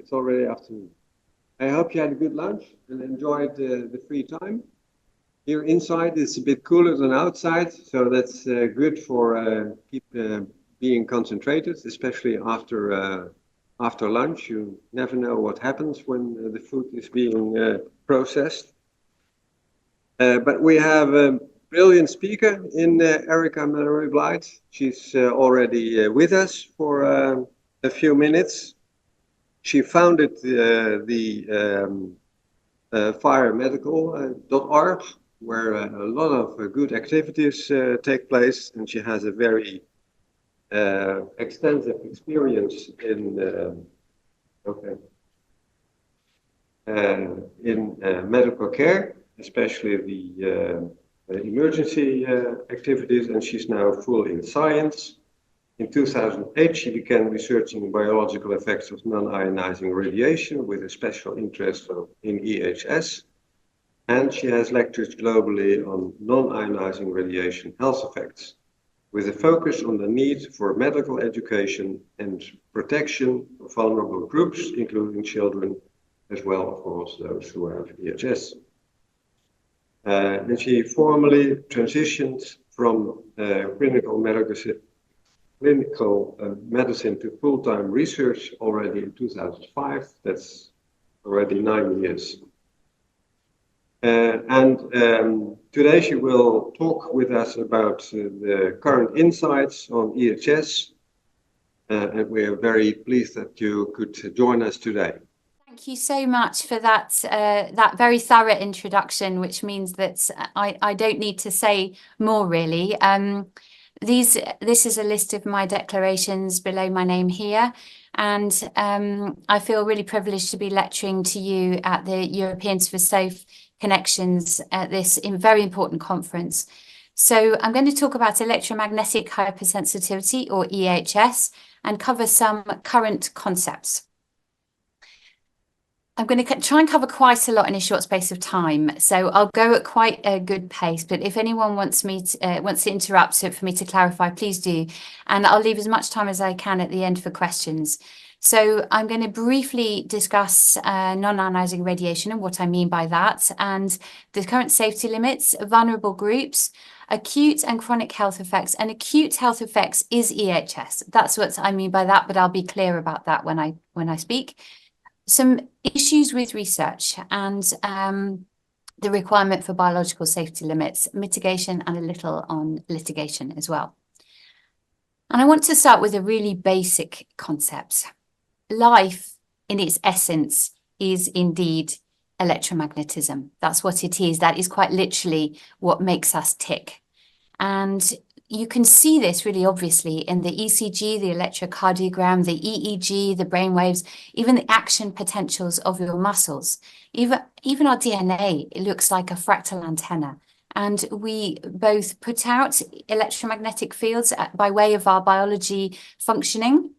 It's already afternoon. I hope you had a good lunch and enjoyed the free time. Here inside it's a bit cooler than outside, so that's good for keep being concentrated, especially after lunch. You never know what happens when the food is being processed. But we have a brilliant speaker in Erica Mallery-Blythe. She's already with us for a few minutes. She founded the firemedical.org, where a lot of good activities take place, and she has a very extensive experience in medical care, especially the emergency activities, and she's now full in science. In 2008, she began researching biological effects of non-ionizing radiation with a special interest in EHS, and she has lectured globally on non-ionizing radiation health effects, with a focus on the need for medical education and protection of vulnerable groups, including children, as well, of course, those who have EHS. And she formally transitioned from clinical medicine to full-time research already in 2005. That's already 9 years. Today she will talk with us about the current insights on EHS, and we are very pleased that you could join us today. Thank you so much for that that very thorough introduction, which means that I don't need to say more really. This is a list of my declarations below my name here, and I feel really privileged to be lecturing to you at the Europeans for Safe Connections at this very important conference. So I'm going to talk about electromagnetic hypersensitivity, or EHS, and cover some current concepts. I'm going to try and cover quite a lot in a short space of time, so I'll go at quite a good pace. But if anyone wants to interrupt for me to clarify, please do, and I'll leave as much time as I can at the end for questions. So I'm going to briefly discuss non-ionizing radiation and what I mean by that, and the current safety limits, vulnerable groups, acute and chronic health effects. And acute health effects is EHS. That's what I mean by that, but I'll be clear about that when I speak. Some issues with research and the requirement for biological safety limits, mitigation, and a little on litigation as well. And I want to start with a really basic concept. Life, in its essence, is indeed electromagnetism. That's what it is. That is quite literally what makes us tick. And you can see this really obviously in the ECG, the electrocardiogram, the EEG, the brainwaves, even the action potentials of your muscles. Even our DNA, it looks like a fractal antenna. And we both put out electromagnetic fields by way of our biology functioning.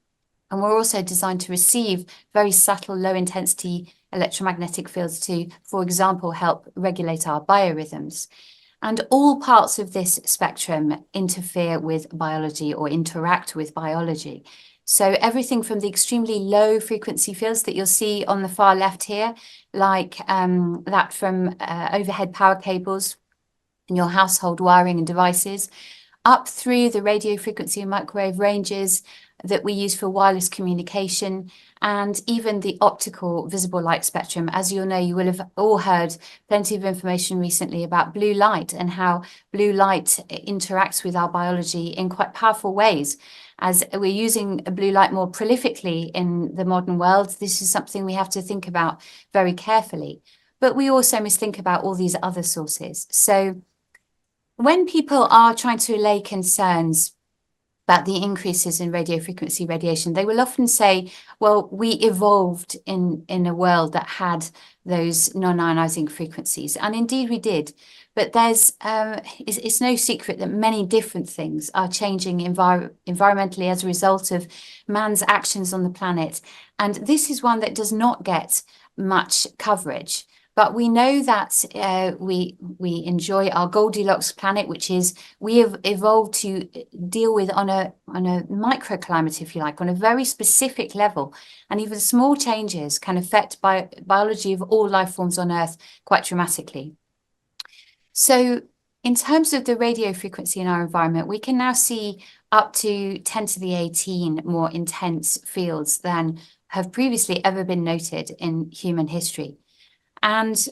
And we're also designed to receive very subtle, low-intensity electromagnetic fields to, for example, help regulate our biorhythms. And all parts of this spectrum interfere with biology or interact with biology. So everything from the extremely low frequency fields that you'll see on the far left here, like that from overhead power cables in your household wiring and devices, up through the radio frequency and microwave ranges that we use for wireless communication, and even the optical visible light spectrum. As you'll know, you will have all heard plenty of information recently about blue light and how blue light interacts with our biology in quite powerful ways. As we're using blue light more prolifically in the modern world, this is something we have to think about very carefully. But we also must think about all these other sources. So when people are trying to allay concerns about the increases in radio frequency radiation, they will often say, well, we evolved in a world that had those non-ionizing frequencies. And indeed we did. But it's no secret that many different things are changing environmentally as a result of man's actions on the planet. And this is one that does not get much coverage. But we know that we enjoy our Goldilocks planet, which is we have evolved to deal with on a microclimate, if you like, on a very specific level. And even small changes can affect biology of all life forms on Earth quite dramatically. So in terms of the radio frequency in our environment, we can now see up to 10 to the 18 more intense fields than have previously ever been noted in human history. And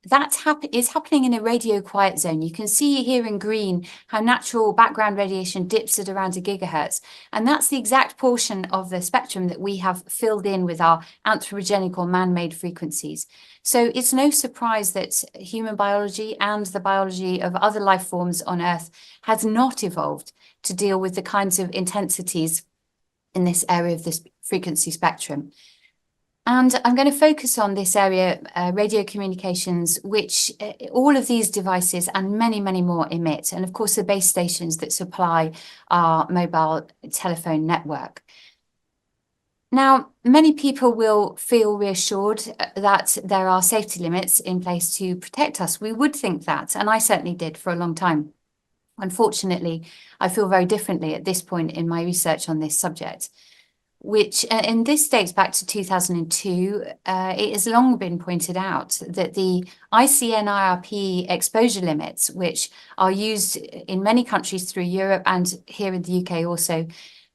that is happening in a radio quiet zone. You can see here in green how natural background radiation dips at around 1 gigahertz. And that's the exact portion of the spectrum that we have filled in with our anthropogenic or man-made frequencies. So it's no surprise that human biology and the biology of other life forms on Earth has not evolved to deal with the kinds of intensities in this area of this frequency spectrum. And I'm going to focus on this area, radio communications, which all of these devices and many, many more emit. And of course, the base stations that supply our mobile telephone network. Now, many people will feel reassured that there are safety limits in place to protect us. We would think that, and I certainly did for a long time. Unfortunately, I feel very differently at this point in my research on this subject, which and this dates back to 2002. It has long been pointed out that the ICNIRP exposure limits, which are used in many countries through Europe and here in the UK also,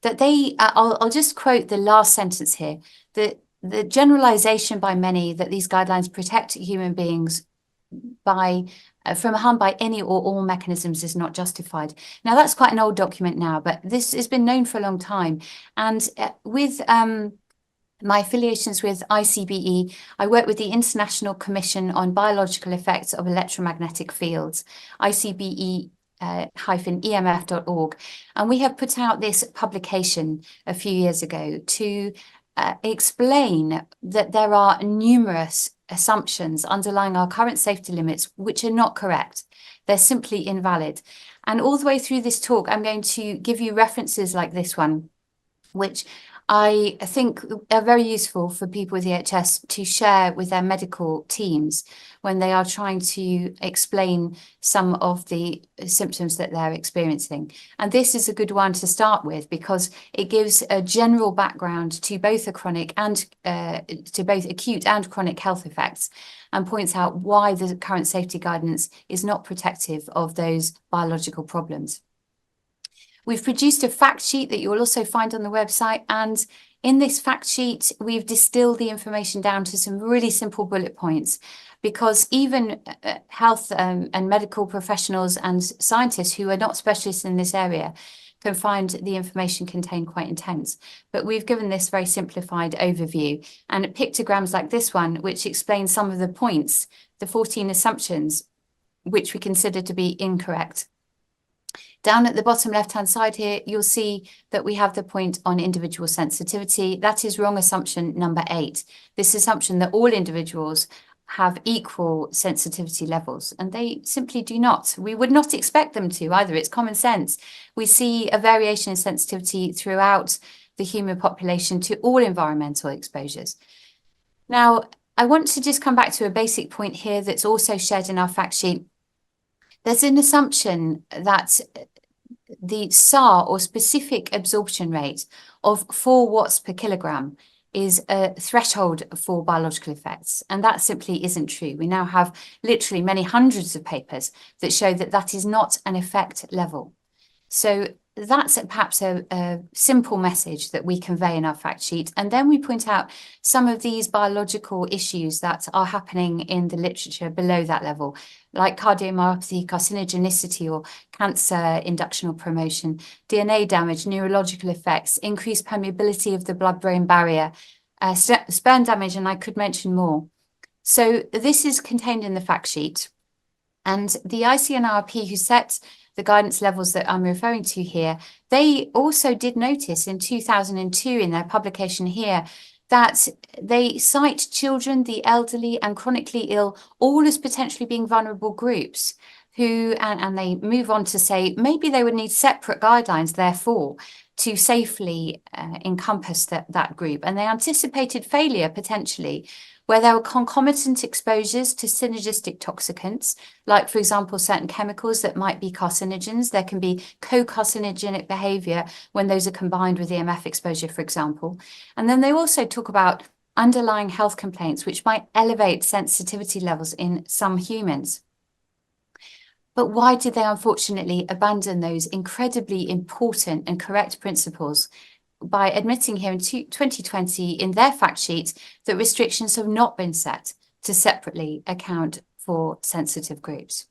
that they, I'll just quote the last sentence here, that the generalization by many that these guidelines protect human beings from harm by any or all mechanisms is not justified. Now, that's quite an old document now, but this has been known for a long time. And with my affiliations with ICBE, I work with the International Commission on Biological Effects of Electromagnetic Fields, ICBE-EMF.org. And we have put out this publication a few years ago to explain that there are numerous assumptions underlying our current safety limits, which are not correct. They're simply invalid. And all the way through this talk, I'm going to give you references like this one, which I think are very useful for people with EHS to share with their medical teams when they are trying to explain some of the symptoms that they're experiencing. And this is a good one to start with because it gives a general background to both acute and chronic health effects and points out why the current safety guidance is not protective of those biological problems. We've produced a fact sheet that you will also find on the website. And in this fact sheet, we've distilled the information down to some really simple bullet points because even health and medical professionals and scientists who are not specialists in this area can find the information contained quite intense. But we've given this very simplified overview and pictograms like this one, which explains some of the points, the 14 assumptions, which we consider to be incorrect. Down at the bottom left-hand side here, you'll see that we have the point on individual sensitivity. That is wrong assumption number 8. This assumption that all individuals have equal sensitivity levels, and they simply do not. We would not expect them to either. It's common sense. We see a variation in sensitivity throughout the human population to all environmental exposures. Now, I want to just come back to a basic point here that's also shared in our fact sheet. There's an assumption that the SAR or specific absorption rate of 4 watts per kilogram is a threshold for biological effects. And that simply isn't true. We now have literally many hundreds of papers that show that that is not an effect level. So that's perhaps a simple message that we convey in our fact sheet. And then we point out some of these biological issues that are happening in the literature below that level, like cardiomyopathy, carcinogenicity or cancer induction or promotion, DNA damage, neurological effects, increased permeability of the blood-brain barrier, sperm damage, and I could mention more. So this is contained in the fact sheet. And the ICNIRP, who set the guidance levels that I'm referring to here, they also did notice in 2002 in their publication here that they cite children, the elderly and chronically ill all as potentially being vulnerable groups who, and they move on to say maybe they would need separate guidelines therefore to safely encompass that group. And they anticipated failure potentially where there are concomitant exposures to synergistic toxicants, like, for example, certain chemicals that might be carcinogens. There can be co-carcinogenic behavior when those are combined with EMF exposure, for example. And then they also talk about underlying health complaints, which might elevate sensitivity levels in some humans. But why did they unfortunately abandon those incredibly important and correct principles by admitting here in 2020 in their fact sheet that restrictions have not been set to separately account for sensitive groups?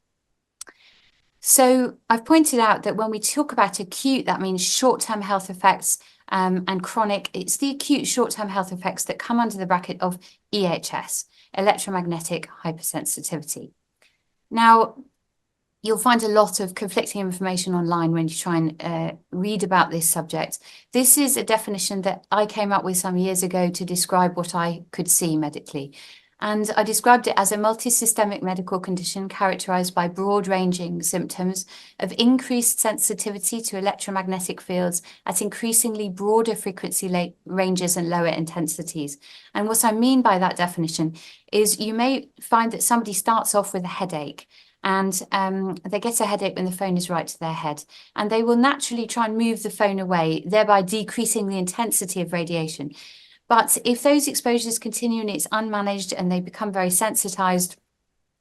So I've pointed out that when we talk about acute, that means short-term health effects, and chronic, it's the acute short-term health effects that come under the bracket of EHS, electromagnetic hypersensitivity. Now, you'll find a lot of conflicting information online when you try and read about this subject. This is a definition that I came up with some years ago to describe what I could see medically. And I described it as a multisystemic medical condition characterized by broad-ranging symptoms of increased sensitivity to electromagnetic fields at increasingly broader frequency ranges and lower intensities. And what I mean by that definition is you may find that somebody starts off with a headache, and they get a headache when the phone is right to their head, and they will naturally try and move the phone away, thereby decreasing the intensity of radiation. But if those exposures continue and it's unmanaged and they become very sensitized,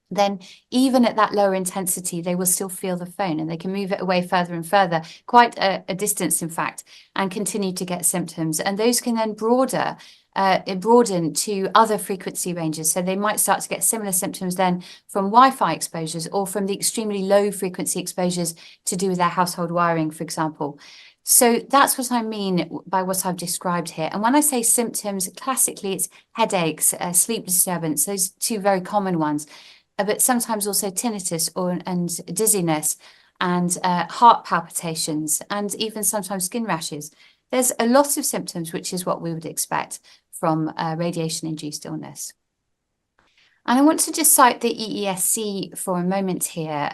then even at that lower intensity, they will still feel the phone, and they can move it away further and further, quite a distance, in fact, and continue to get symptoms. And those can then broaden to other frequency ranges. So they might start to get similar symptoms then from Wi-Fi exposures or from the extremely low frequency exposures to do with their household wiring, for example. So that's what I mean by what I've described here. And when I say symptoms, classically, it's headaches, sleep disturbance, those two very common ones, but sometimes also tinnitus and dizziness and heart palpitations and even sometimes skin rashes. There's a lot of symptoms, which is what we would expect from radiation-induced illness. And I want to just cite the EESC for a moment here.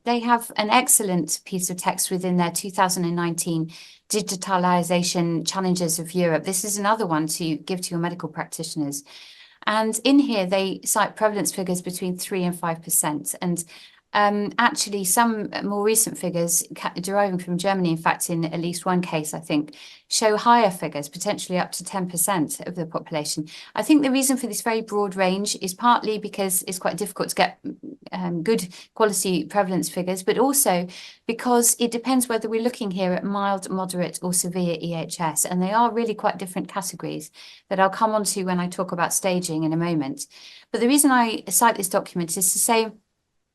They have an excellent piece of text within their 2019 Digitalization Challenges of Europe. This is another one to give to your medical practitioners. And in here, they cite prevalence figures between 3 and 5%. And actually, some more recent figures deriving from Germany, in fact, in at least one case, I think, show higher figures, potentially up to 10% of the population. I think the reason for this very broad range is partly because it's quite difficult to get good quality prevalence figures, but also because it depends whether we're looking here at mild, moderate, or severe EHS, and they are really quite different categories that I'll come on to when I talk about staging in a moment. But the reason I cite this document is to say,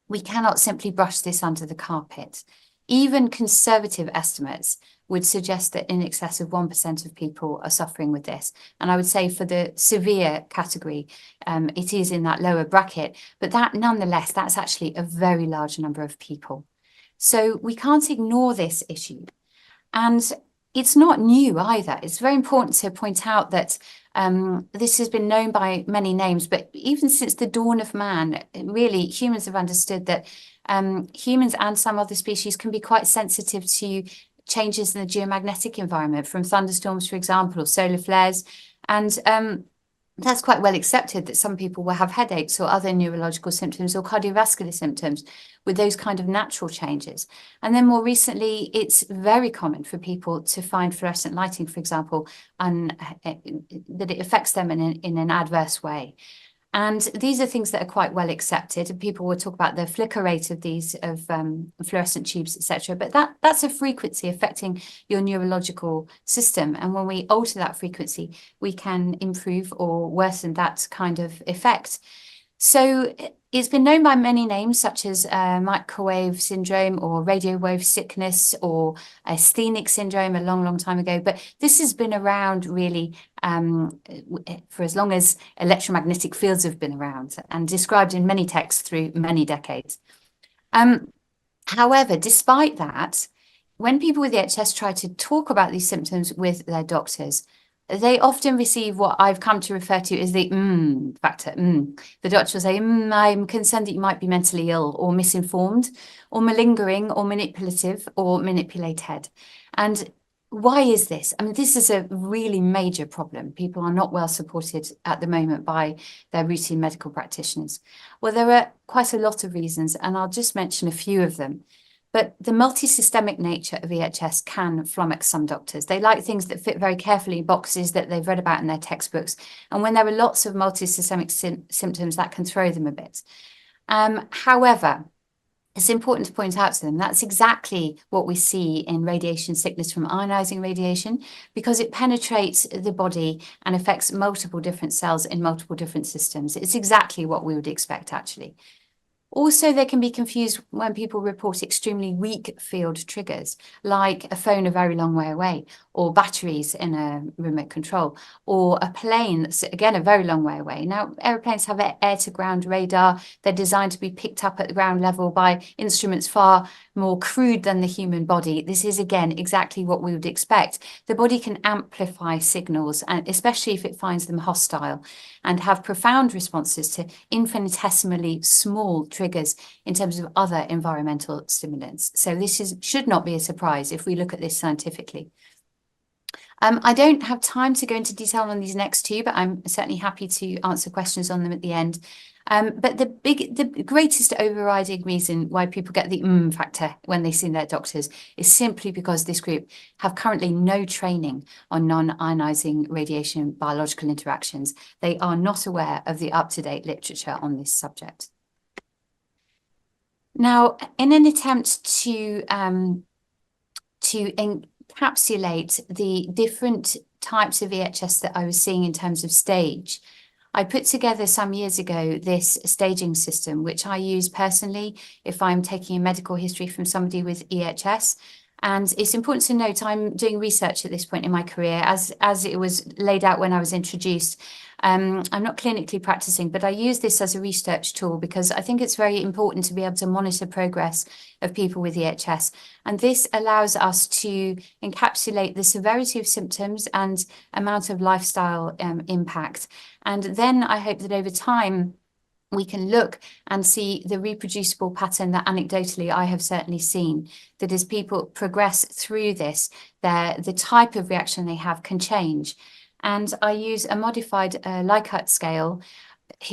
we cannot simply brush this under the carpet. Even conservative estimates would suggest that in excess of 1% of people are suffering with this. And I would say for the severe category, it is in that lower bracket, but that nonetheless, that's actually a very large number of people. So we can't ignore this issue. And it's not new either. It's very important to point out that this has been known by many names, but even since the dawn of man, really, humans have understood that humans and some other species can be quite sensitive to changes in the geomagnetic environment, from thunderstorms, for example, or solar flares. And that's quite well accepted that some people will have headaches or other neurological symptoms or cardiovascular symptoms with those kind of natural changes. And then more recently, it's very common for people to find fluorescent lighting, for example, that it affects them in an adverse way. And these are things that are quite well accepted. People will talk about the flicker rate of these, fluorescent tubes, etc. But that's a frequency affecting your neurological system. And when we alter that frequency, we can improve or worsen that kind of effect. So it's been known by many names, such as microwave syndrome or radio wave sickness or asthenic syndrome a long, long time ago. But this has been around really for as long as electromagnetic fields have been around and described in many texts through many decades. However, despite that, when people with EHS try to talk about these symptoms with their doctors, they often receive what I've come to refer to as the factor. The doctor will say, I'm concerned that you might be mentally ill or misinformed or malingering or manipulative or manipulated. And why is this? I mean, this is a really major problem. People are not well supported at the moment by their routine medical practitioners. Well, there are quite a lot of reasons, and I'll just mention a few of them. But the multi-systemic nature of EHS can flummox some doctors. They like things that fit very carefully in boxes that they've read about in their textbooks. And when there are lots of multi-systemic symptoms, that can throw them a bit. However, it's important to point out to them that's exactly what we see in radiation sickness from ionizing radiation, because it penetrates the body and affects multiple different cells in multiple different systems. It's exactly what we would expect, actually. Also, they can be confused when people report extremely weak field triggers, like a phone a very long way away, or batteries in a remote control, or a plane that's, again, a very long way away. Now, aeroplanes have air-to-ground radar. They're designed to be picked up at the ground level by instruments far more crude than the human body. This is, again, exactly what we would expect. The body can amplify signals, and especially if it finds them hostile, and have profound responses to infinitesimally small triggers in terms of other environmental stimulants. So this should not be a surprise if we look at this scientifically. I don't have time to go into detail on these next two, but I'm certainly happy to answer questions on them at the end. But the greatest overriding reason why people get the factor when they see their doctors is simply because this group have currently no training on non-ionizing radiation biological interactions. They are not aware of the up-to-date literature on this subject. Now, in an attempt to encapsulate the different types of EHS that I was seeing in terms of stage, I put together some years ago this staging system, which I use personally if I'm taking a medical history from somebody with EHS. And it's important to note I'm doing research at this point in my career, as it was laid out when I was introduced. I'm not clinically practicing, but I use this as a research tool because I think it's very important to be able to monitor progress of people with EHS. And this allows us to encapsulate the severity of symptoms and amount of lifestyle impact. And then I hope that over time, we can look and see the reproducible pattern that anecdotally I have certainly seen, that as people progress through this, the type of reaction they have can change. And I use a modified Likert scale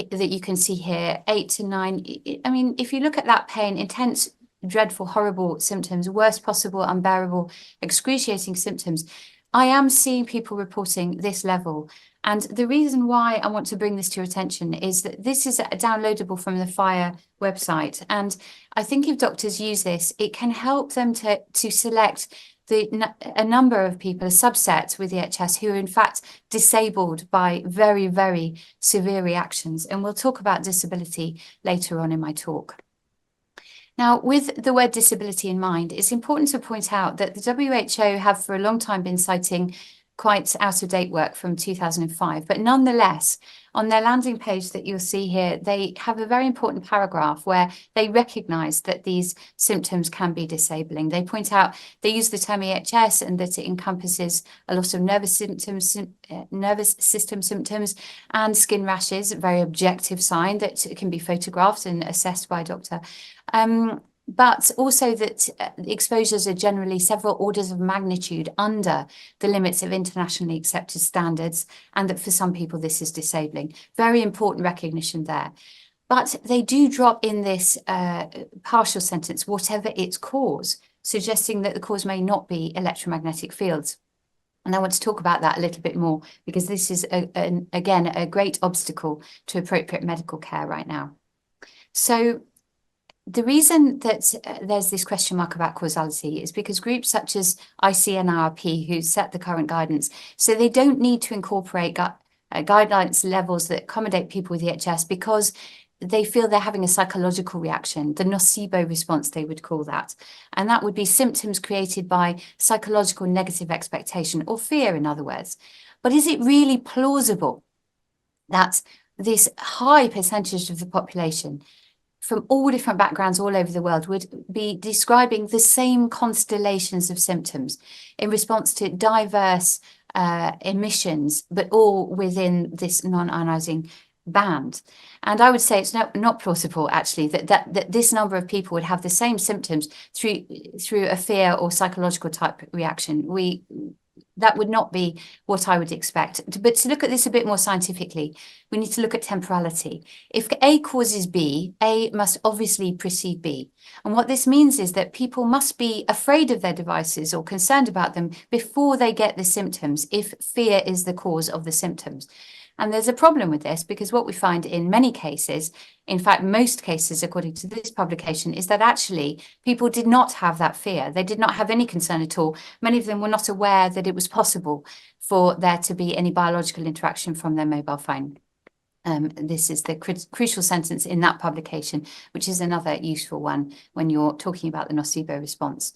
that you can see here, 8 to 9. I mean, if you look at that pain, intense, dreadful, horrible symptoms, worst possible, unbearable, excruciating symptoms, I am seeing people reporting this level. And the reason why I want to bring this to your attention is that this is downloadable from the FHIR website. And I think if doctors use this, it can help them to select a number of people, a subset with EHS, who are in fact disabled by very, very severe reactions. And we'll talk about disability later on in my talk. Now, with the word disability in mind, it's important to point out that the WHO have for a long time been citing quite out-of-date work from 2005, but nonetheless, on their landing page that you'll see here, they have a very important paragraph where they recognize that these symptoms can be disabling. They point out, they use the term EHS and that it encompasses a lot of nervous system symptoms and skin rashes, a very objective sign that can be photographed and assessed by a doctor. But also that exposures are generally several orders of magnitude under the limits of internationally accepted standards, and that for some people this is disabling. Very important recognition there. But they do drop in this partial sentence, whatever its cause, suggesting that the cause may not be electromagnetic fields. And I want to talk about that a little bit more because this is, again, a great obstacle to appropriate medical care right now. So the reason that there's this question mark about causality is because groups such as ICNIRP, who set the current guidance, so they don't need to incorporate guidelines levels that accommodate people with EHS because they feel they're having a psychological reaction, the nocebo response, they would call that. And that would be symptoms created by psychological negative expectation or fear, in other words. But is it really plausible that this high percentage of the population from all different backgrounds all over the world would be describing the same constellations of symptoms in response to diverse emissions, but all within this non-ionizing banned. And I would say it's not plausible, actually, that this number of people would have the same symptoms through a fear or psychological type reaction. That would not be what I would expect. But to look at this a bit more scientifically, we need to look at temporality. If A causes B, A must obviously precede B. And what this means is that people must be afraid of their devices or concerned about them before they get the symptoms, if fear is the cause of the symptoms. And there's a problem with this, because what we find in many cases, in fact, most cases, according to this publication, is that actually people did not have that fear. They did not have any concern at all. Many of them were not aware that it was possible for there to be any biological interaction from their mobile phone. This is the crucial sentence in that publication, which is another useful one when you're talking about the nocebo response.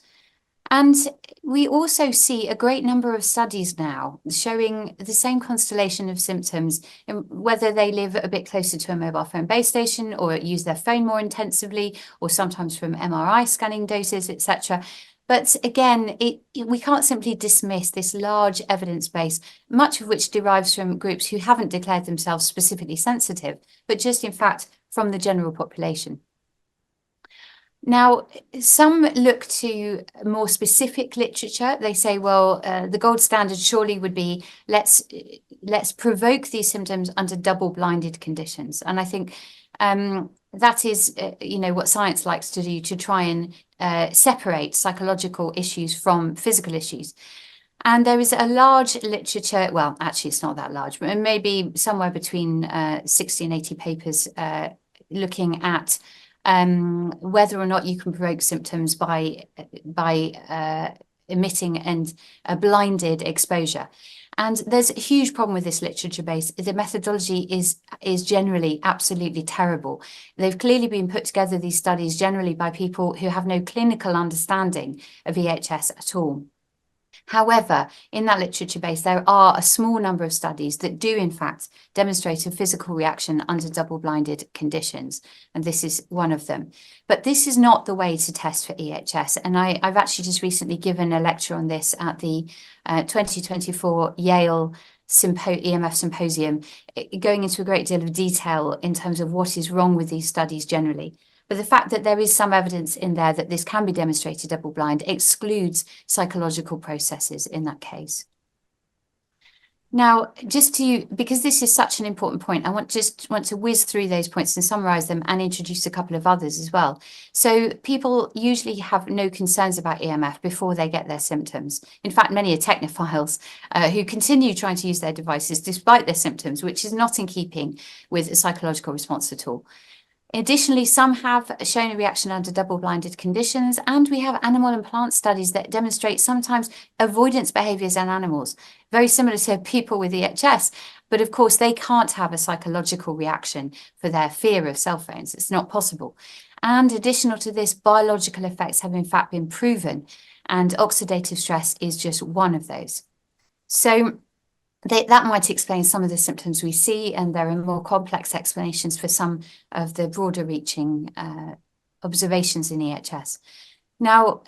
And we also see a great number of studies now showing the same constellation of symptoms, whether they live a bit closer to a mobile phone base station or use their phone more intensively, or sometimes from MRI scanning doses, etc. But again, we can't simply dismiss this large evidence base, much of which derives from groups who haven't declared themselves specifically sensitive, but just in fact from the general population. Now, some look to more specific literature. They say, well, the gold standard surely would be let's provoke these symptoms under double-blinded conditions. And I think that is, what science likes to do, to try and separate psychological issues from physical issues. And there is a large literature, well, actually it's not that large, but maybe somewhere between 60 and 80 papers looking at whether or not you can provoke symptoms by emitting and a blinded exposure. And there's a huge problem with this literature base. The methodology is generally absolutely terrible. They've clearly been put together, these studies, generally by people who have no clinical understanding of EHS at all. However, in that literature base, there are a small number of studies that do, in fact, demonstrate a physical reaction under double-blinded conditions, and this is one of them. But this is not the way to test for EHS, and I've actually just recently given a lecture on this at the 2024 Yale EMF Symposium, going into a great deal of detail in terms of what is wrong with these studies generally. But the fact that there is some evidence in there that this can be demonstrated double-blind excludes psychological processes in that case. Now, because this is such an important point, I want to whiz through those points and summarize them and introduce a couple of others as well. So people usually have no concerns about EMF before they get their symptoms. In fact, many are technophiles who continue trying to use their devices despite their symptoms, which is not in keeping with a psychological response at all. Additionally, some have shown a reaction under double-blinded conditions, and we have animal and plant studies that demonstrate sometimes avoidance behaviours in animals, very similar to people with EHS, but of course they can't have a psychological reaction for their fear of cell phones. It's not possible. And additional to this, biological effects have in fact been proven, and oxidative stress is just one of those. So that might explain some of the symptoms we see, and there are more complex explanations for some of the broader reaching observations in EHS. Now,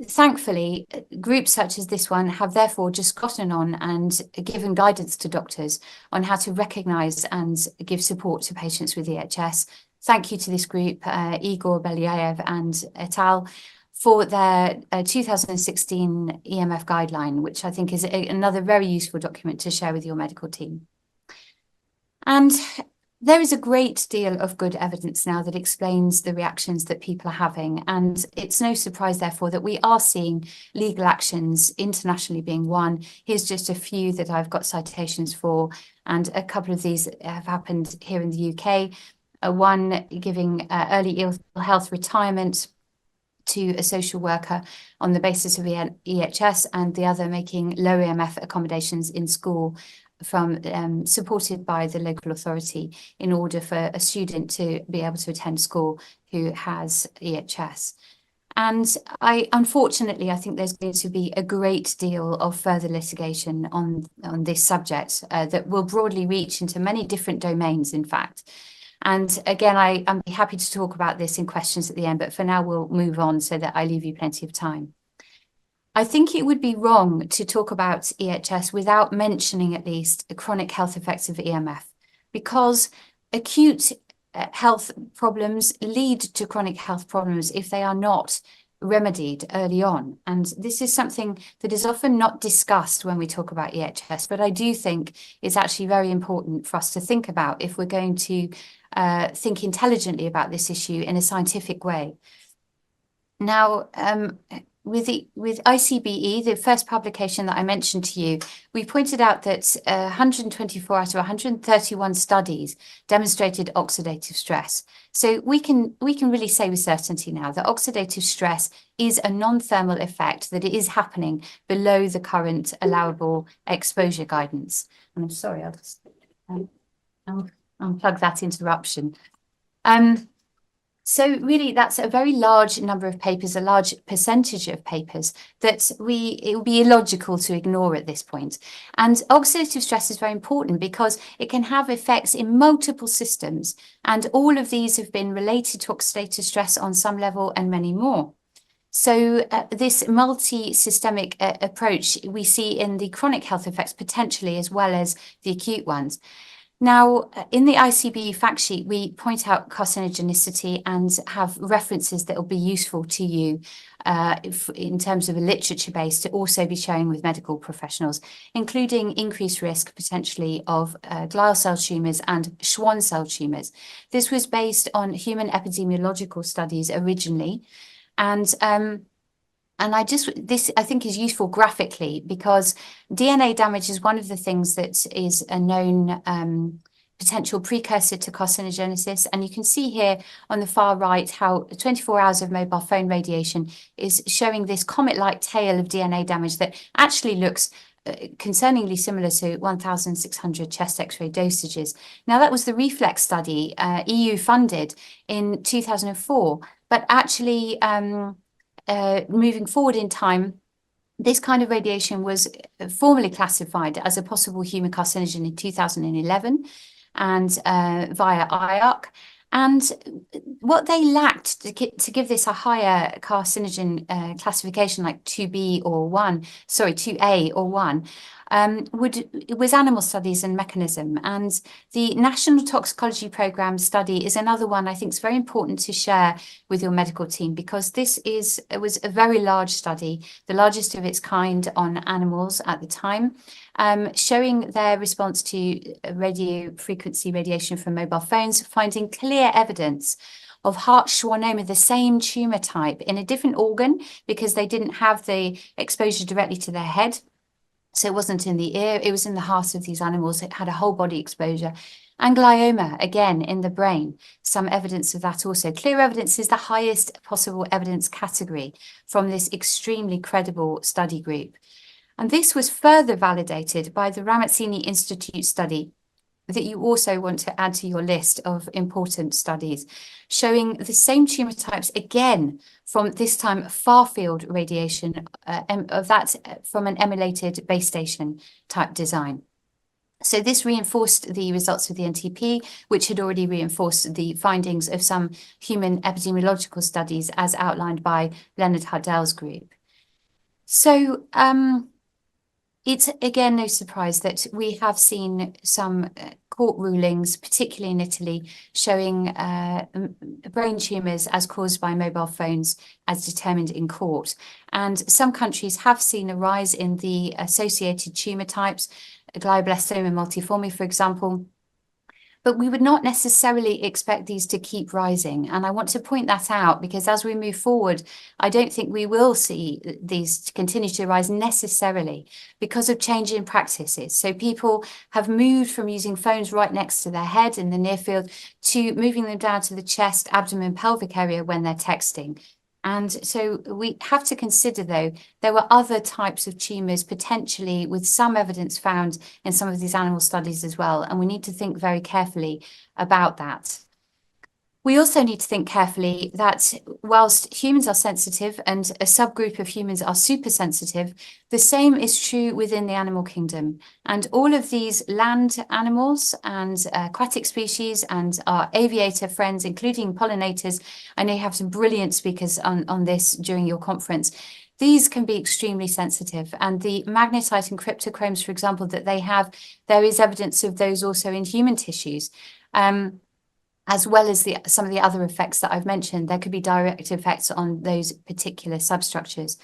thankfully, groups such as this one have therefore just gotten on and given guidance to doctors on how to recognise and give support to patients with EHS. Thank you to this group, Igor Belyaev and et al., for their 2016 EMF guideline, which I think is another very useful document to share with your medical team. And there is a great deal of good evidence now that explains the reactions that people are having. And it's no surprise, therefore, that we are seeing legal actions internationally being won. Here's just a few that I've got citations for, and a couple of these have happened here in the UK. One giving early ill health retirement to a social worker on the basis of EHS, and the other making low EMF accommodations in school from supported by the local authority in order for a student to be able to attend school who has EHS. And unfortunately, I think there's going to be a great deal of further litigation on this subject that will broadly reach into many different domains, in fact. And again, I'm happy to talk about this in questions at the end, but for now we'll move on so that I leave you plenty of time. I think it would be wrong to talk about EHS without mentioning at least the chronic health effects of EMF, because acute health problems lead to chronic health problems if they are not remedied early on. And this is something that is often not discussed when we talk about EHS, but I do think it's actually very important for us to think about if we're going to think intelligently about this issue in a scientific way. Now, with ICBE, the first publication that I mentioned to you, we pointed out that 124 out of 131 studies demonstrated oxidative stress. So we can really say with certainty now that oxidative stress is a non-thermal effect that is happening below the current allowable exposure guidance. And I'm sorry, I'll just I'll unplug that interruption. So really, that's a very large number of papers, a large percentage of papers that it would be illogical to ignore at this point. And oxidative stress is very important because it can have effects in multiple systems, and all of these have been related to oxidative stress on some level and many more. So this multi-systemic approach we see in the chronic health effects potentially as well as the acute ones. Now, in the ICBE fact sheet, we point out carcinogenicity and have references that will be useful to you in terms of a literature base to also be sharing with medical professionals, including increased risk potentially of glial cell tumours and Schwann cell tumours. This was based on human epidemiological studies originally. And this I think is useful graphically because DNA damage is one of the things that is a known potential precursor to carcinogenesis. And you can see here on the far right how 24 hours of mobile phone radiation is showing this comet-like tail of DNA damage that actually looks concerningly similar to 1,600 chest X-ray dosages. Now, that was the REFLEX study, EU funded in 2004, but actually moving forward in time, this kind of radiation was formally classified as a possible human carcinogen in 2011 and via IARC. And what they lacked to give this a higher carcinogen classification like 2B or 2A or 1 was animal studies and mechanism. And the National Toxicology Programme study is another one I think is very important to share with your medical team because it was a very large study, the largest of its kind on animals at the time, showing their response to radio frequency radiation from mobile phones, finding clear evidence of heart schwannoma, the same tumor type in a different organ because they didn't have the exposure directly to their head. So it wasn't in the ear, it was in the heart of these animals. It had a whole body exposure. And glioma, again, in the brain, some evidence of that also. Clear evidence is the highest possible evidence category from this extremely credible study group. And this was further validated by the Ramazzini Institute study that you also want to add to your list of important studies, showing the same tumor types again from this time far-field radiation from an emulated base station type design. So this reinforced the results of the NTP, which had already reinforced the findings of some human epidemiological studies as outlined by Leonard Hardell's group. So it's again no surprise that we have seen some court rulings, particularly in Italy, showing brain tumours as caused by mobile phones as determined in court. And some countries have seen a rise in the associated tumour types, glioblastoma multiforme, for example. But we would not necessarily expect these to keep rising. And I want to point that out because as we move forward, I don't think we will see these continue to rise necessarily because of change in practices. So people have moved from using phones right next to their head in the near field to moving them down to the chest, abdomen, pelvic area when they're texting. And so we have to consider, though, there were other types of tumours potentially with some evidence found in some of these animal studies as well. And we need to think very carefully about that. We also need to think carefully that whilst humans are sensitive and a subgroup of humans are super sensitive, the same is true within the animal kingdom. And all of these land animals and aquatic species and our aviator friends, including pollinators, I know you have some brilliant speakers on this during your conference. These can be extremely sensitive, and the magnetite and cryptochromes, for example, that they have, there is evidence of those also in human tissues. as well as some of the other effects that I've mentioned. There could be direct effects on those particular substructures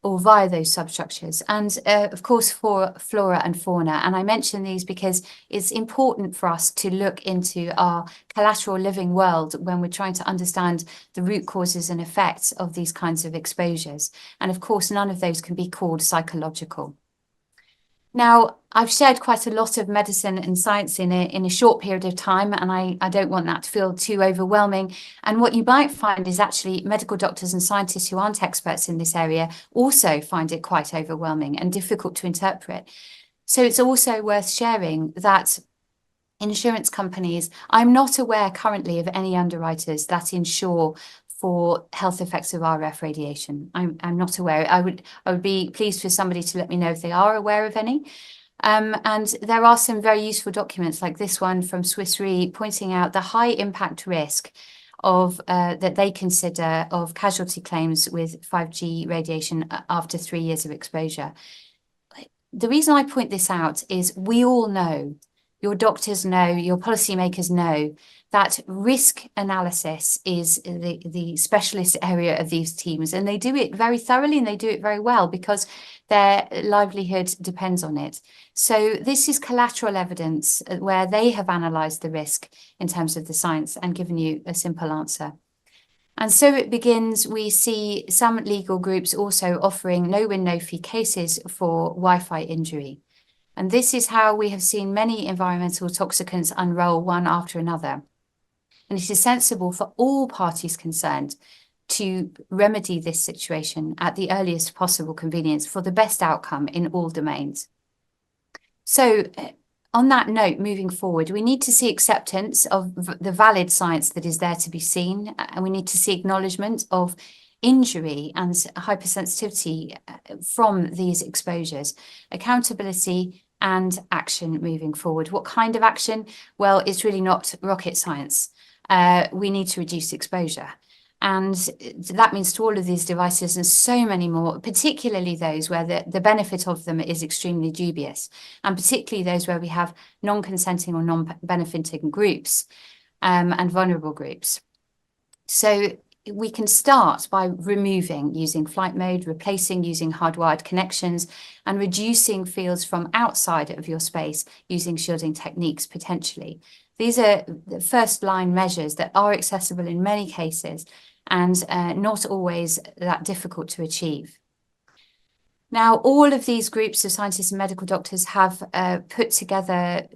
or via those substructures, and of course for flora and fauna. And I mention these because it's important for us to look into our collateral living world when we're trying to understand the root causes and effects of these kinds of exposures. And of course, none of those can be called psychological. Now, I've shared quite a lot of medicine and science in a short period of time, and I don't want that to feel too overwhelming. And what you might find is actually medical doctors and scientists who aren't experts in this area also find it quite overwhelming and difficult to interpret. So it's also worth sharing that insurance companies, I'm not aware currently of any underwriters that insure for health effects of RF radiation. I'm not aware. I would be pleased for somebody to let me know if they are aware of any. And there are some very useful documents like this one from Swiss Re pointing out the high impact risk of that they consider of casualty claims with 5G radiation after 3 years of exposure. The reason I point this out is we all know, your doctors know, your policymakers know, that risk analysis is the specialist area of these teams, and they do it very thoroughly and they do it very well because their livelihood depends on it. So this is collateral evidence where they have analysed the risk in terms of the science and given you a simple answer. And so it begins. We see some legal groups also offering no-win, no-fee cases for Wi-Fi injury. And this is how we have seen many environmental toxicants unroll one after another. And it is sensible for all parties concerned to remedy this situation at the earliest possible convenience for the best outcome in all domains. So on that note, moving forward, we need to see acceptance of the valid science that is there to be seen, and we need to see acknowledgement of injury and hypersensitivity from these exposures, accountability and action moving forward. What kind of action? Well, it's really not rocket science. We need to reduce exposure. And that means to all of these devices and so many more, particularly those where the benefit of them is extremely dubious, and particularly those where we have non-consenting or non-benefiting groups and vulnerable groups. So we can start by removing using flight mode, replacing using hardwired connections, and reducing fields from outside of your space using shielding techniques potentially. These are the first line measures that are accessible in many cases and not always that difficult to achieve. Now, all of these groups of scientists and medical doctors have put together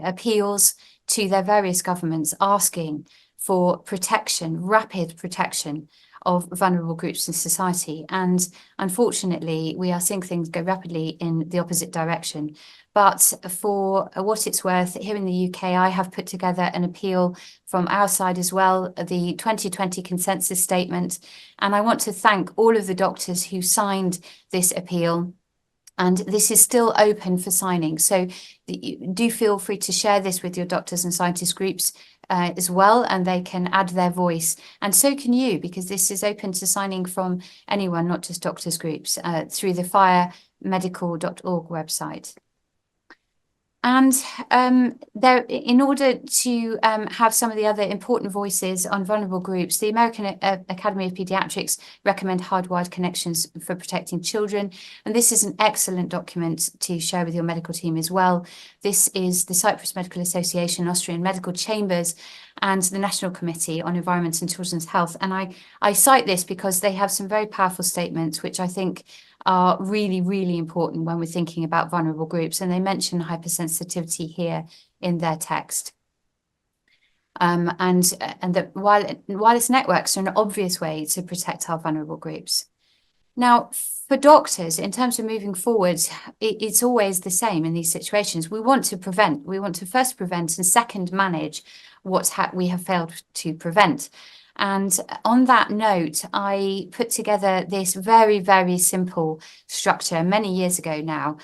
appeals to their various governments asking for protection, rapid protection of vulnerable groups in society. And unfortunately, we are seeing things go rapidly in the opposite direction. But for what it's worth, here in the UK, I have put together an appeal from our side as well, the 2020 consensus statement. And I want to thank all of the doctors who signed this appeal. And this is still open for signing. So do feel free to share this with your doctors and scientist groups as well, and they can add their voice. And so can you, because this is open to signing from anyone, not just doctors groups, through the firemedical.org website. And in order to have some of the other important voices on vulnerable groups, the American Academy of Pediatrics recommend hardwired connections for protecting children. And this is an excellent document to share with your medical team as well. This is the Cyprus Medical Association, Austrian Medical Chambers, and the National Committee on Environment and Children's Health. And I cite this because they have some very powerful statements, which I think are really, really important when we're thinking about vulnerable groups. And they mention hypersensitivity here in their text. And that wireless networks are an obvious way to protect our vulnerable groups. Now, for doctors, in terms of moving forward, it's always the same in these situations. We want to prevent. We want to first prevent and second manage what we have failed to prevent. And on that note, I put together this very, very simple structure many years ago now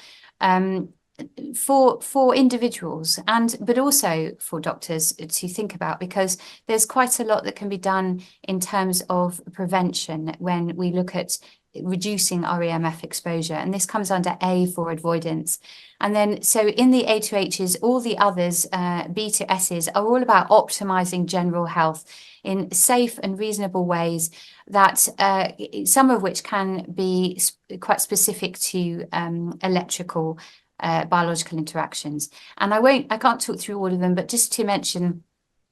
for individuals but also for doctors to think about, because there's quite a lot that can be done in terms of prevention when we look at reducing our EMF exposure. And this comes under A for avoidance. And then, so in the A to H's, all the others, B to S's, are all about optimizing general health in safe and reasonable ways that some of which can be quite specific to electrical biological interactions. And I can't talk through all of them, but just to mention,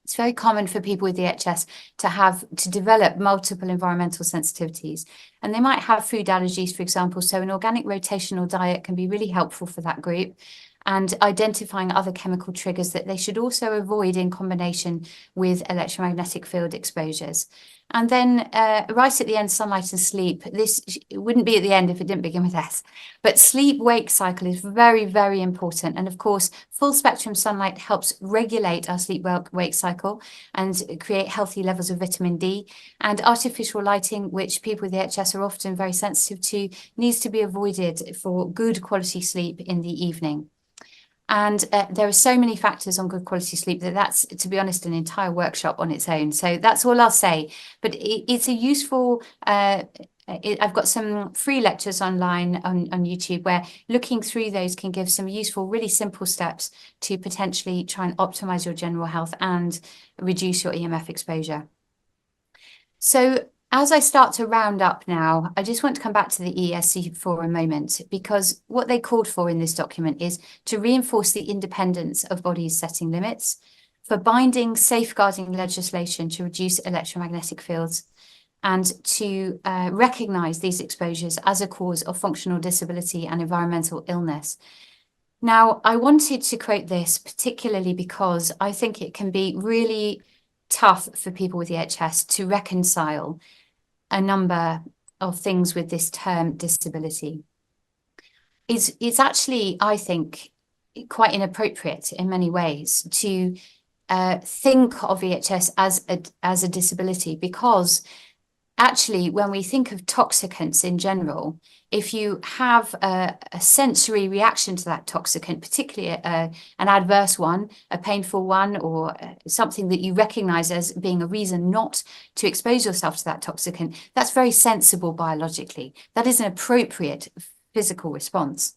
it's very common for people with EHS to develop multiple environmental sensitivities, and they might have food allergies, for example. So an organic rotational diet can be really helpful for that group, and identifying other chemical triggers that they should also avoid in combination with electromagnetic field exposures. And then right at the end, sunlight and sleep. This wouldn't be at the end if it didn't begin with S. But sleep-wake cycle is very, very important. And of course, full spectrum sunlight helps regulate our sleep-wake cycle and create healthy levels of vitamin D. And artificial lighting, which people with EHS are often very sensitive to, needs to be avoided for good quality sleep in the evening. And there are so many factors on good quality sleep that's, to be honest, an entire workshop on its own. So that's all I'll say. But it's a useful, I've got some free lectures online on YouTube where looking through those can give some useful, really simple steps to potentially try and optimize your general health and reduce your EMF exposure. So as I start to round up now, I just want to come back to the ESC for a moment, because what they called for in this document is to reinforce the independence of bodies setting limits, for binding, safeguarding legislation to reduce electromagnetic fields, and to recognise these exposures as a cause of functional disability and environmental illness. Now, I wanted to quote this particularly because I think it can be really tough for people with EHS to reconcile a number of things with this term disability. It's actually, I think, quite inappropriate in many ways to think of EHS as a disability, because actually, when we think of toxicants in general, if you have a sensory reaction to that toxicant, particularly an adverse one, a painful one, or something that you recognize as being a reason not to expose yourself to that toxicant, that's very sensible biologically. That is an appropriate physical response.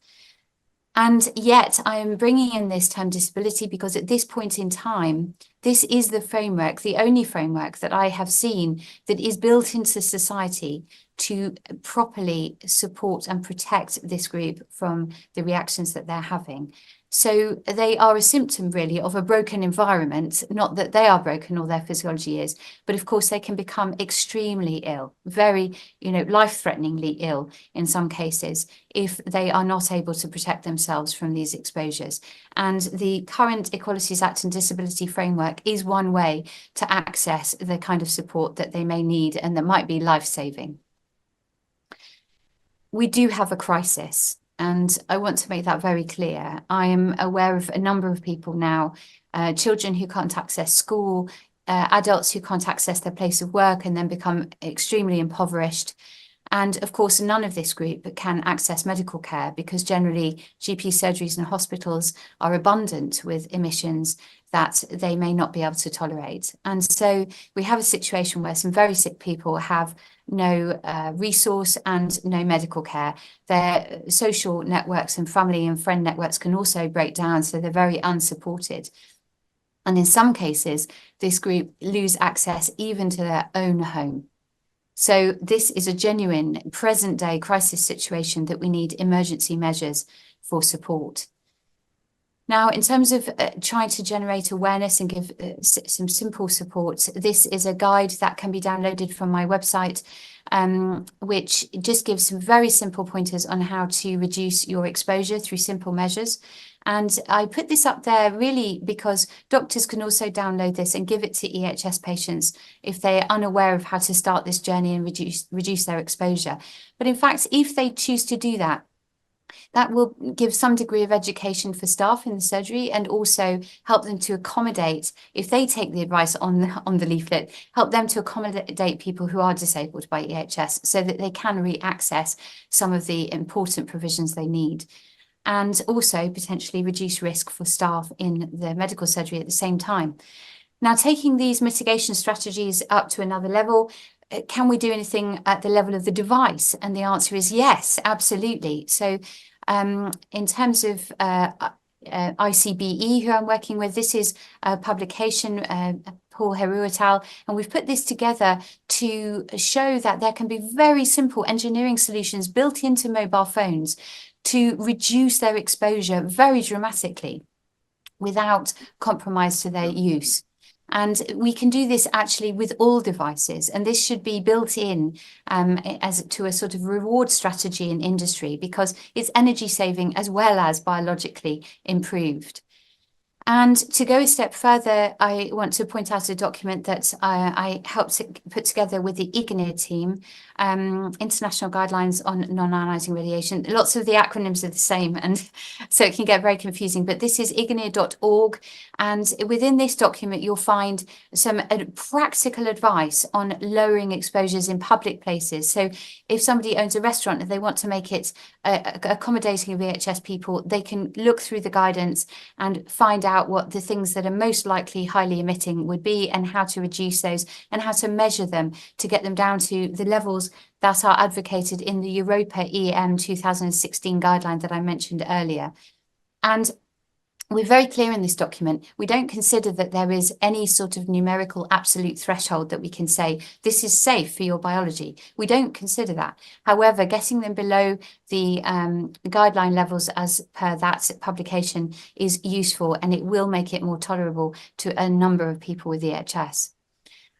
And yet I am bringing in this term disability because at this point in time, this is the framework, the only framework that I have seen that is built into society to properly support and protect this group from the reactions that they're having. So they are a symptom really of a broken environment, not that they are broken or their physiology is, but of course they can become extremely ill, very, life-threateningly ill in some cases, if they are not able to protect themselves from these exposures. And the current Equalities Act and Disability Framework is one way to access the kind of support that they may need and that might be life-saving. We do have a crisis, and I want to make that very clear. I am aware of a number of people now, children who can't access school, adults who can't access their place of work and then become extremely impoverished. And of course, none of this group can access medical care because generally GP surgeries and hospitals are abundant with emissions that they may not be able to tolerate. And so we have a situation where some very sick people have no resource and no medical care. Their social networks and family and friend networks can also break down, so they're very unsupported. And in some cases, this group lose access even to their own home. So this is a genuine present-day crisis situation that we need emergency measures for support. Now, in terms of trying to generate awareness and give some simple support, this is a guide that can be downloaded from my website, which just gives some very simple pointers on how to reduce your exposure through simple measures. And I put this up there really because doctors can also download this and give it to EHS patients if they're unaware of how to start this journey and reduce their exposure. But in fact, if they choose to do that, that will give some degree of education for staff in the surgery and also help them to accommodate, if they take the advice on the leaflet, help them to accommodate people who are disabled by EHS so that they can re-access some of the important provisions they need, and also potentially reduce risk for staff in the medical surgery at the same time. Now, taking these mitigation strategies up to another level, can we do anything at the level of the device? And the answer is yes, absolutely. So in terms of ICBE, who I'm working with, this is a publication, Paul Heroux et al., and we've put this together to show that there can be very simple engineering solutions built into mobile phones to reduce their exposure very dramatically without compromise to their use. And we can do this actually with all devices, and this should be built in as to a sort of reward strategy in industry, because it's energy saving as well as biologically improved. And to go a step further, I want to point out a document that I helped put together with the IGNIR team, International Guidelines on Non-Ionizing Radiation. Lots of the acronyms are the same, and so it can get very confusing, but this is ignir.org. And within this document, you'll find some practical advice on lowering exposures in public places. So if somebody owns a restaurant and they want to make it accommodating of EHS people, they can look through the guidance and find out what the things that are most likely highly emitting would be and how to reduce those and how to measure them to get them down to the levels that are advocated in the Europa EM 2016 guideline that I mentioned earlier. And we're very clear in this document. We don't consider that there is any sort of numerical absolute threshold that we can say, this is safe for your biology. We don't consider that. However, getting them below the guideline levels as per that publication is useful, and it will make it more tolerable to a number of people with EHS.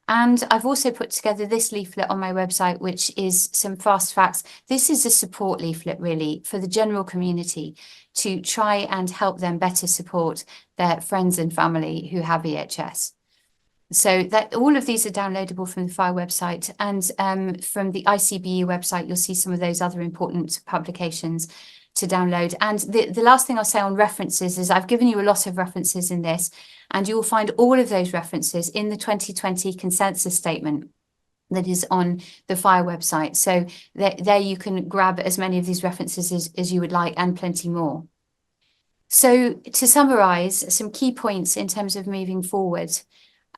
And I've also put together this leaflet on my website, which is some fast facts. This is a support leaflet, really, for the general community to try and help them better support their friends and family who have EHS. So that all of these are downloadable from the FIRE website, and from the ICBE website, you'll see some of those other important publications to download. And the last thing I'll say on references is I've given you a lot of references in this, and you will find all of those references in the 2020 consensus statement that is on the FIRE website. So there you can grab as many of these references as you would like, and plenty more. So to summarize some key points in terms of moving forward,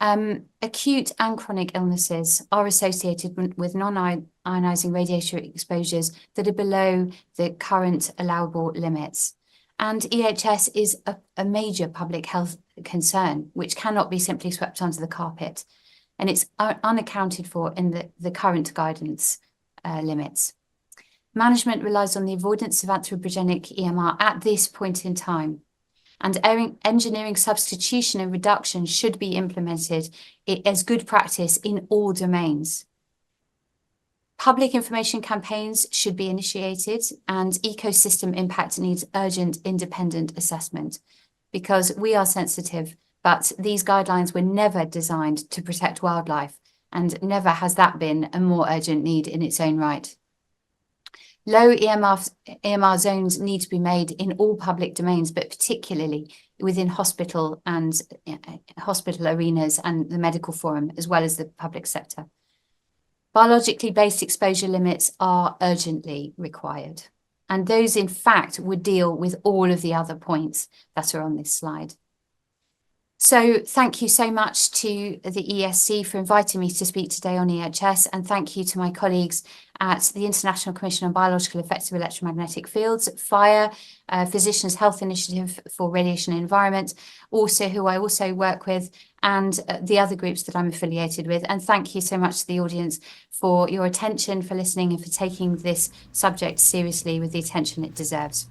acute and chronic illnesses are associated with non-ionizing radiation exposures that are below the current allowable limits. And EHS is a major public health concern, which cannot be simply swept under the carpet. And it's unaccounted for in the current guidance limits. Management relies on the avoidance of anthropogenic EMR at this point in time. And engineering substitution and reduction should be implemented as good practice in all domains. Public information campaigns should be initiated, and ecosystem impact needs urgent independent assessment, because we are sensitive, but these guidelines were never designed to protect wildlife, and never has that been a more urgent need in its own right. Low EMR zones need to be made in all public domains, but particularly within hospital and hospital arenas and the medical forum, as well as the public sector. Biologically based exposure limits are urgently required. And those, in fact, would deal with all of the other points that are on this slide. So thank you so much to the ESC for inviting me to speak today on EHS, and thank you to my colleagues at the International Commission on Biological Effective Electromagnetic Fields, FIRE, Physicians' Health Initiative for Radiation and Environment, also who I also work with, and the other groups that I'm affiliated with. And thank you so much to the audience for your attention, for listening, and for taking this subject seriously with the attention it deserves.